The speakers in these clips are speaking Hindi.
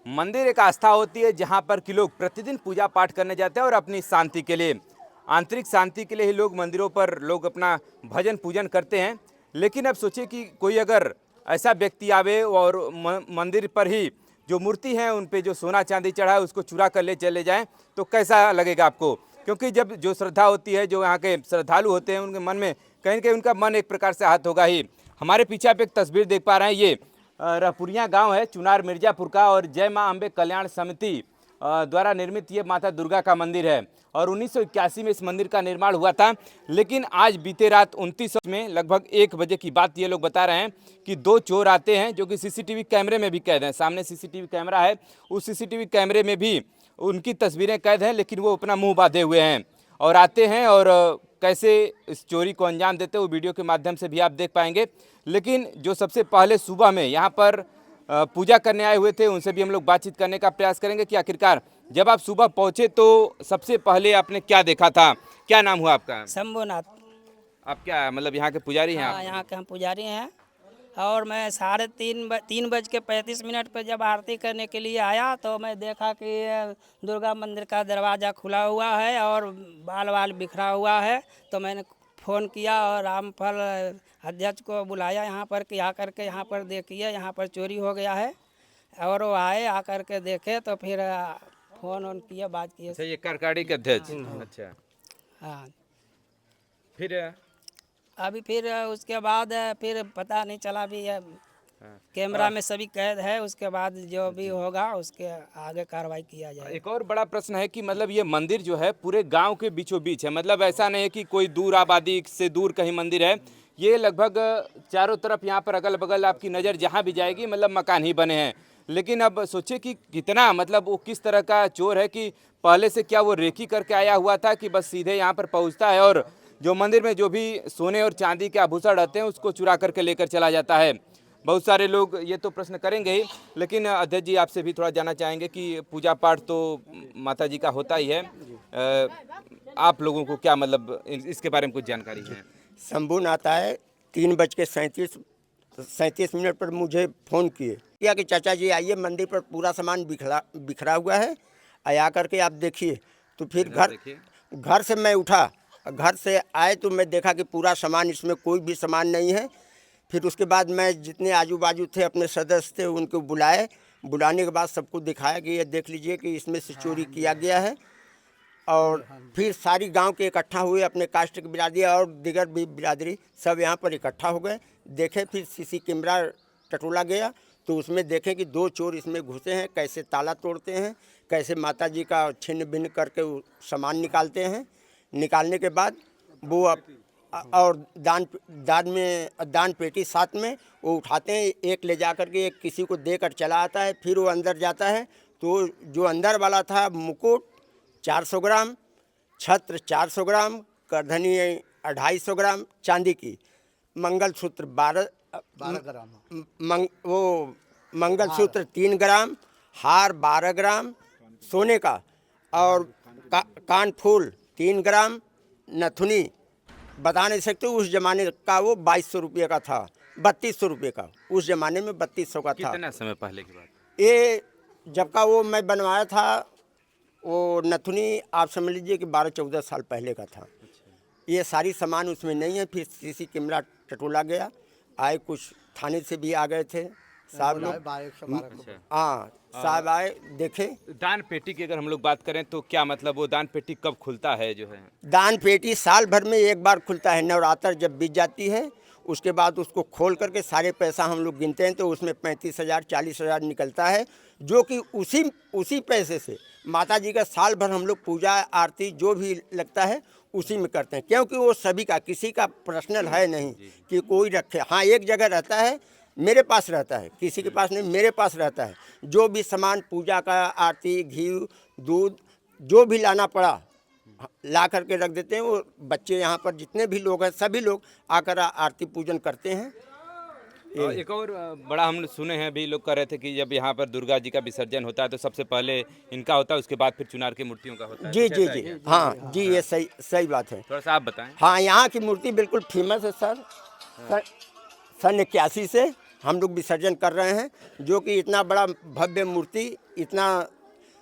मंदिर एक आस्था होती है जहाँ पर कि लोग प्रतिदिन पूजा पाठ करने जाते हैं और अपनी शांति के लिए, आंतरिक शांति के लिए ही लोग मंदिरों पर लोग अपना भजन पूजन करते हैं। लेकिन अब सोचिए कि कोई अगर ऐसा व्यक्ति आवे और मंदिर पर ही जो मूर्ति है उन पे जो सोना चांदी चढ़ा है उसको चुरा कर ले चले जाएं तो कैसा लगेगा आपको? क्योंकि जब जो श्रद्धा होती है, जो यहाँ के श्रद्धालु होते हैं, उनके मन में कहीं न कहीं उनका मन एक प्रकार से आहत होगा ही। हमारे पीछे आप एक तस्वीर देख पा रहे हैं, ये रहपुरिया गांव है चुनार मिर्जापुर का, और जय मां अम्बे कल्याण समिति द्वारा निर्मित ये माता दुर्गा का मंदिर है और 1981 में इस मंदिर का निर्माण हुआ था। लेकिन आज बीते रात 29 में लगभग 1 बजे की बात ये लोग बता रहे हैं कि 2 चोर आते हैं जो कि सीसीटीवी कैमरे में भी कैद हैं। सामने सीसीटीवी कैमरा है, उस सीसीटीवी कैमरे में भी उनकी तस्वीरें कैद हैं, लेकिन वो अपना मुंह बांधे हुए हैं और आते हैं और कैसे इस चोरी को अंजाम देते हैं वो वीडियो के माध्यम से भी आप देख पाएंगे। लेकिन जो सबसे पहले सुबह में यहाँ पर पूजा करने आए हुए थे उनसे भी हम लोग बातचीत करने का प्रयास करेंगे कि आखिरकार जब आप सुबह पहुंचे तो सबसे पहले आपने क्या देखा था? क्या नाम हुआ आपका? शंभुनाथ। आप क्या मतलब यहाँ के पुजारी हैं? हाँ, यहाँ के हम पुजारी हैं। और मैं 3:35 पर जब आरती करने के लिए आया तो मैं देखा कि दुर्गा मंदिर का दरवाज़ा खुला हुआ है और बाल बाल बिखरा हुआ है। तो मैंने फ़ोन किया और रामफल अध्यक्ष को बुलाया यहाँ पर कि आकर के यहाँ पर देखिए, यहाँ पर चोरी हो गया है। और वो आए, आकर के देखे तो फिर फ़ोन ऑन किया, बात किए। अच्छा, ये करकाड़ी के अध्यक्ष? अच्छा, हाँ। फिर उसके बाद फिर पता नहीं चला भी है, कैमरा में सभी कैद है। उसके बाद जो भी होगा उसके आगे कार्रवाई किया जाए। एक और बड़ा प्रश्न है कि मतलब ये मंदिर जो है पूरे गांव के बीचों बीच है, मतलब ऐसा नहीं है कि कोई दूर आबादी से दूर कहीं मंदिर है। ये लगभग चारों तरफ यहाँ पर अगल बगल आपकी नज़र जहाँ भी जाएगी मतलब मकान ही बने हैं। लेकिन अब सोचिए कि कितना मतलब वो किस तरह का चोर है कि पहले से क्या वो रेकी करके आया हुआ था कि बस सीधे यहाँ पर पहुँचता है और जो मंदिर में जो भी सोने और चांदी के आभूषण रहते हैं उसको चुरा करके लेकर चला जाता है। बहुत सारे लोग ये तो प्रश्न करेंगे ही, लेकिन अध्यक्ष जी आपसे भी थोड़ा जानना चाहेंगे कि पूजा पाठ तो माता जी का होता ही है, आप लोगों को क्या मतलब इसके बारे में कुछ जानकारी है? शंभुनाथ आए 3:37 पर मुझे फ़ोन किया कि चाचा जी आइए, मंदिर पर पूरा सामान बिखरा हुआ है, आया करके आप देखिए। तो फिर घर से मैं उठा, घर से आए तो मैं देखा कि पूरा सामान, इसमें कोई भी सामान नहीं है। फिर उसके बाद मैं जितने आजू बाजू थे अपने सदस्य थे उनको बुलाने के बाद सबको दिखाया कि ये देख लीजिए कि इसमें से चोरी किया गया है। और फिर सारी गांव के इकट्ठा हुए, अपने कास्ट की बिरादरी और दिगर भी बिरादरी सब यहाँ पर इकट्ठा हो गए। देखे, फिर सीसी कैमरा टटोला गया तो उसमें देखें कि 2 चोर इसमें घुसे हैं, कैसे ताला तोड़ते हैं, कैसे माता जी का छिन्न भिन्न करके सामान निकालते हैं। निकालने के बाद वो और दान पेटी साथ में वो उठाते हैं, एक ले जाकर के एक किसी को देकर चला आता है। फिर वो अंदर जाता है तो जो अंदर वाला था मुकुट 400 ग्राम, छत्र 400 ग्राम, करधनी 250 ग्राम चांदी की, मंगलसूत्र 12 ग्राम, मंगलसूत्र 3 ग्राम, हार 12 ग्राम सोने का, और कान फूल 3 ग्राम, नथुनी बता नहीं सकते, उस जमाने का वो 2200 रुपये का था, 3200 रुपये का, उस जमाने में 3200 का था। कितना समय पहले की बात? ये जब का वो मैं बनवाया था, वो नथुनी आप समझ लीजिए कि 12-14 साल पहले का था। ये सारी सामान उसमें नहीं है। फिर सीसी कैमरा टटोला गया, आए कुछ थाने से भी आ गए थे साहब लोग। हाँ, साहब आए, देखे। दान पेटी की अगर हम लोग बात करें तो क्या मतलब वो दान पेटी कब खुलता है? जो है दान पेटी साल भर में एक बार खुलता है, नवरात्र जब बीत जाती है उसके बाद उसको खोल करके सारे पैसा हम लोग गिनते हैं तो उसमें 35,000 40,000 निकलता है, जो कि उसी पैसे से माता जी का साल भर हम लोग पूजा आरती जो भी लगता है उसी में करते हैं। क्योंकि वो सभी का, किसी का पर्सनल है नहीं कि कोई रखे। हाँ, एक जगह रहता है, मेरे पास रहता है, किसी के पास नहीं, मेरे पास रहता है। जो भी सामान पूजा का, आरती, घी, दूध जो भी लाना पड़ा ला करके रख देते हैं। वो बच्चे यहाँ पर जितने भी लोग हैं सभी लोग आकर आरती पूजन करते हैं। एक और बड़ा हम सुने हैं भी, लोग कह रहे थे कि जब यहाँ पर दुर्गा जी का विसर्जन होता है तो सबसे पहले इनका होता है, उसके बाद फिर चुनार की मूर्तियों का होता है। जी जी जी, हाँ जी, ये सही बात है। थोड़ा सा आप बताएं। हाँ, यहाँ की मूर्ति बिल्कुल फेमस है सर। सन 81 से हम लोग विसर्जन कर रहे हैं, जो कि इतना बड़ा भव्य मूर्ति, इतना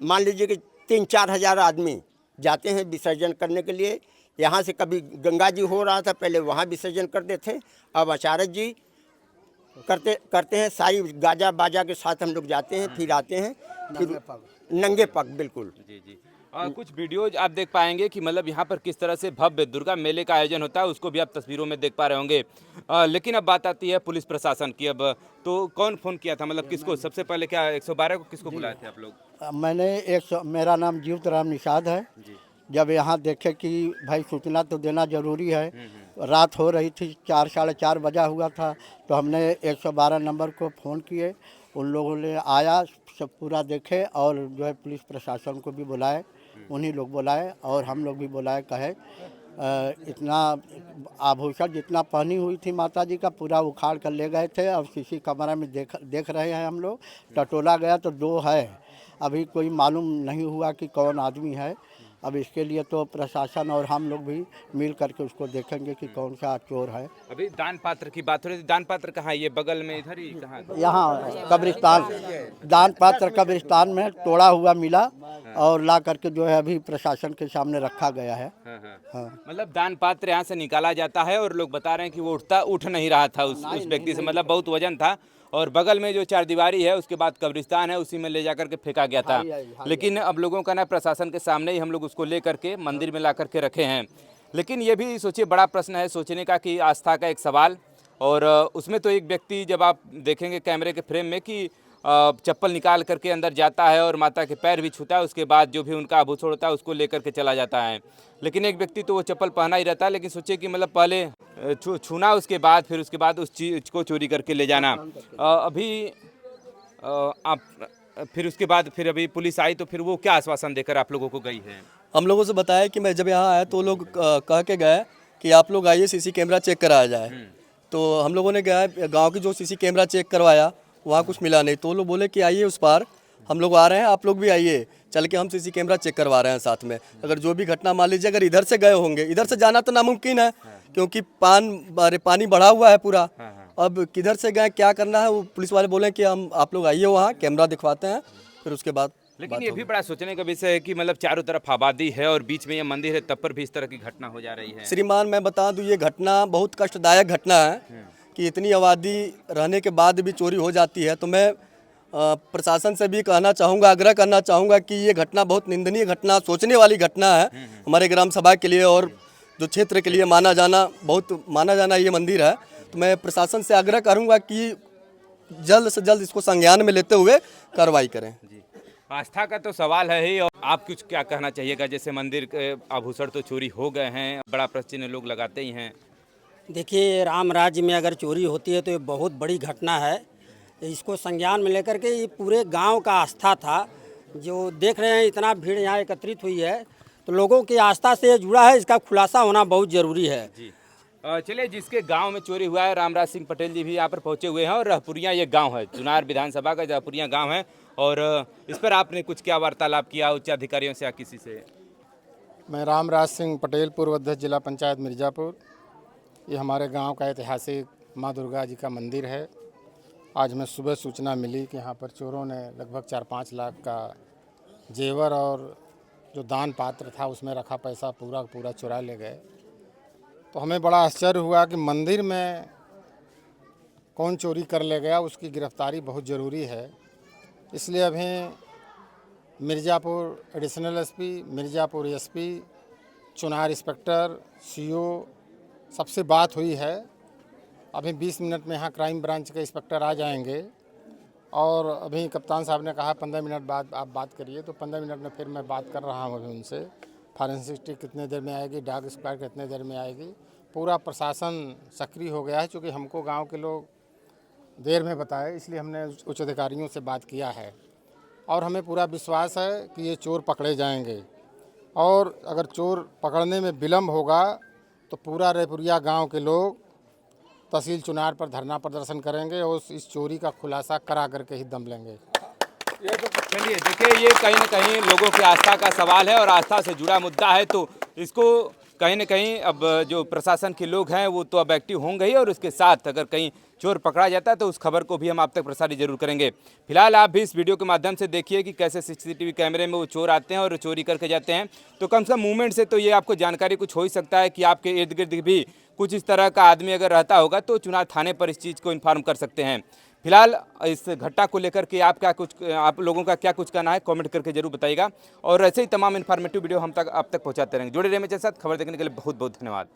मान लीजिए कि 3-4 हज़ार आदमी जाते हैं विसर्जन करने के लिए। यहाँ से कभी गंगा जी हो रहा था, पहले वहाँ विसर्जन करते थे, अब आचार्य जी करते हैं। सारी गाजा बाजा के साथ हम लोग जाते हैं, फिर आते हैं, फिर नंगे पग बिल्कुल। जी जी। कुछ वीडियोज आप देख पाएंगे कि मतलब यहाँ पर किस तरह से भव्य दुर्गा मेले का आयोजन होता है, उसको भी आप तस्वीरों में देख पा रहे होंगे। लेकिन अब बात आती है पुलिस प्रशासन की। अब तो कौन फ़ोन किया था, मतलब किसको सबसे पहले, क्या 112 को किसको बुलाए थे आप लोग? मैंने मेरा नाम जीवत राम निषाद है। जब यहाँ देखे कि भाई सूचना तो देना ज़रूरी है, रात हो रही थी, 4 साढ़े 4 बजा हुआ था, तो हमने 112 नंबर को फ़ोन किए। उन लोगों ने आया, सब पूरा देखे और जो है पुलिस प्रशासन को भी बुलाए, उन्हीं लोग बुलाए और हम लोग भी बुलाए। कहे इतना आभूषण जितना पहनी हुई थी माता जी का पूरा उखाड़ कर ले गए थे। और सीसी कैमरा में देख रहे हैं हम लोग, टटोला गया तो 2 है, अभी कोई मालूम नहीं हुआ कि कौन आदमी है। अब इसके लिए तो प्रशासन और हम लोग भी मिल करके उसको देखेंगे कि कौन सा चोर है। अभी दान पात्र की बात हो रही थी, दान पात्र कहाँ है? ये बगल में इधर ही कहाँ? यहाँ कब्रिस्तान, दान पात्र कब्रिस्तान में तोड़ा हुआ मिला और ला करके जो है अभी प्रशासन के सामने रखा गया है। हाँ। मतलब दान पात्र यहाँ से निकाला जाता है और लोग बता रहे हैं कि वो उठ नहीं रहा था उस व्यक्ति से, मतलब बहुत वजन था। और बगल में जो चारदीवारी है, उसके बाद कब्रिस्तान है, उसी में ले जाकर के फेंका गया था। लेकिन अब लोगों का ना प्रशासन के सामने ही हम लोग उसको ले करके मंदिर में ला करके रखे हैं। लेकिन ये भी सोचिए, बड़ा प्रश्न है सोचने का कि आस्था का एक सवाल। और उसमें तो एक व्यक्ति, जब आप देखेंगे कैमरे के फ्रेम में, कि चप्पल निकाल करके अंदर जाता है और माता के पैर भी छूता है, उसके बाद जो भी उनका आभूषण होता है उसको लेकर के चला जाता है। लेकिन एक व्यक्ति तो वो चप्पल पहना ही रहता है। लेकिन सोचिए कि मतलब पहले छूना, उसके बाद फिर उसके बाद उस चीज़ को चोरी करके ले जाना। अभी आप फिर उसके बाद फिर अभी पुलिस आई तो फिर वो क्या आश्वासन देकर आप लोगों को गई है? हम लोगों से बताया कि मैं जब यहाँ आया तो लोग कह के गए कि आप लोग आइए सीसी कैमरा चेक कराया जाए। तो हम लोगों ने गया, गांव की जो सीसी कैमरा चेक करवाया वहाँ कुछ मिला नहीं। तो वो लोग बोले कि आइए उस पार, हम लोग आ रहे हैं, आप लोग भी आइए, चल के हम सीसी कैमरा चेक करवा रहे हैं साथ में। अगर जो भी घटना मान लीजिए अगर इधर से गए होंगे, इधर से जाना तो नामुमकिन है क्योंकि पानी बढ़ा हुआ है पूरा। अब किधर से गए, क्या करना है, वो पुलिस वाले बोले कि हम आप लोग आइए, वहाँ कैमरा दिखवाते हैं, फिर उसके बाद। लेकिन ये भी बड़ा सोचने का विषय है कि मतलब चारों तरफ आबादी है और बीच में ये मंदिर है, तब पर भी इस तरह की घटना हो जा रही है। श्रीमान मैं बता दूं, ये घटना बहुत कष्टदायक घटना है कि इतनी आबादी रहने के बाद भी चोरी हो जाती है। तो मैं प्रशासन से भी कहना चाहूँगा, आग्रह करना चाहूँगा कि ये घटना बहुत निंदनीय घटना, सोचने वाली घटना है हमारे ग्राम सभा के लिए और जो क्षेत्र के लिए बहुत माना जाना ये मंदिर है। तो मैं प्रशासन से आग्रह करूँगा कि जल्द से जल्द इसको संज्ञान में लेते हुए कार्रवाई करें। आस्था का तो सवाल है ही। और आप कुछ क्या कहना चाहिएगा? जैसे मंदिर के आभूषण तो चोरी हो गए हैं, बड़ा प्रश्न लोग लगाते ही हैं। देखिए, राम राज्य में अगर चोरी होती है तो ये बहुत बड़ी घटना है। इसको संज्ञान में लेकर के, ये पूरे गांव का आस्था था। जो देख रहे हैं इतना भीड़ यहाँ एकत्रित हुई है, तो लोगों की आस्था से जुड़ा है, इसका खुलासा होना बहुत ज़रूरी है। जी चलिए, जिसके गांव में चोरी हुआ है, रामराज सिंह पटेल जी भी यहाँ पर पहुँचे हुए हैं। और रहपुरिया ये गाँव है, चुनार विधानसभा का रहपुरिया गाँव है। और इस पर आपने कुछ क्या वार्तालाप किया उच्च अधिकारियों से या किसी से? मैं रामराज सिंह पटेल, पूर्व अध्यक्ष जिला पंचायत मिर्ज़ापुर। ये हमारे गांव का ऐतिहासिक माँ दुर्गा जी का मंदिर है। आज हमें सुबह सूचना मिली कि यहाँ पर चोरों ने लगभग 4-5 लाख का जेवर और जो दान पात्र था उसमें रखा पैसा पूरा चुरा ले गए। तो हमें बड़ा आश्चर्य हुआ कि मंदिर में कौन चोरी कर ले गया, उसकी गिरफ्तारी बहुत ज़रूरी है। इसलिए अभी Mirzapur additional SP, Mirzapur SP, Chunar inspector, CO सबसे बात हुई है। अभी 20 मिनट में यहाँ क्राइम ब्रांच के इंस्पेक्टर आ जाएंगे और अभी कप्तान साहब ने कहा 15 मिनट बाद आप बात करिए, तो 15 मिनट में फिर मैं बात कर रहा हूँ अभी उनसे। फॉरेंसिक टीम कितने देर में आएगी, डॉग स्क्वाड कितने देर में आएगी। पूरा प्रशासन सक्रिय हो गया है, क्योंकि हमको गांव के लोग देर में बताए, इसलिए हमने उच्च अधिकारियों से बात किया है और हमें पूरा विश्वास है कि ये चोर पकड़े जाएंगे। और अगर चोर पकड़ने में विलम्ब होगा तो पूरा रहपुरिया गांव के लोग तहसील चुनार पर धरना प्रदर्शन करेंगे और इस चोरी का खुलासा करा करके ही दम लेंगे। ये तो चलिए, देखिए, ये कहीं ना कहीं लोगों की आस्था का सवाल है और आस्था से जुड़ा मुद्दा है, तो इसको कहीं ना कहीं अब जो प्रशासन के लोग हैं वो तो अब एक्टिव होंगे ही, और उसके साथ अगर कहीं चोर पकड़ा जाता है तो उस खबर को भी हम आप तक प्रसारित जरूर करेंगे। फिलहाल आप भी इस वीडियो के माध्यम से देखिए कि कैसे सीसीटीवी कैमरे में वो चोर आते हैं और चोरी करके जाते हैं। तो कम से कम मूवमेंट से तो ये आपको जानकारी कुछ हो ही सकता है कि आपके इर्द गिर्द भी कुछ इस तरह का आदमी अगर रहता होगा तो चुनाव थाने पर इस चीज़ को इन्फॉर्म कर सकते हैं। फिलहाल इस घटना को लेकर के आप लोगों का क्या कुछ कहना है कमेंट करके जरूर बताइएगा, और ऐसे ही तमाम इन्फॉर्मेटिव वीडियो हम तक आप तक पहुंचाते रहेंगे। जुड़े रहिए मेरे साथ। खबर देखने के लिए बहुत बहुत धन्यवाद।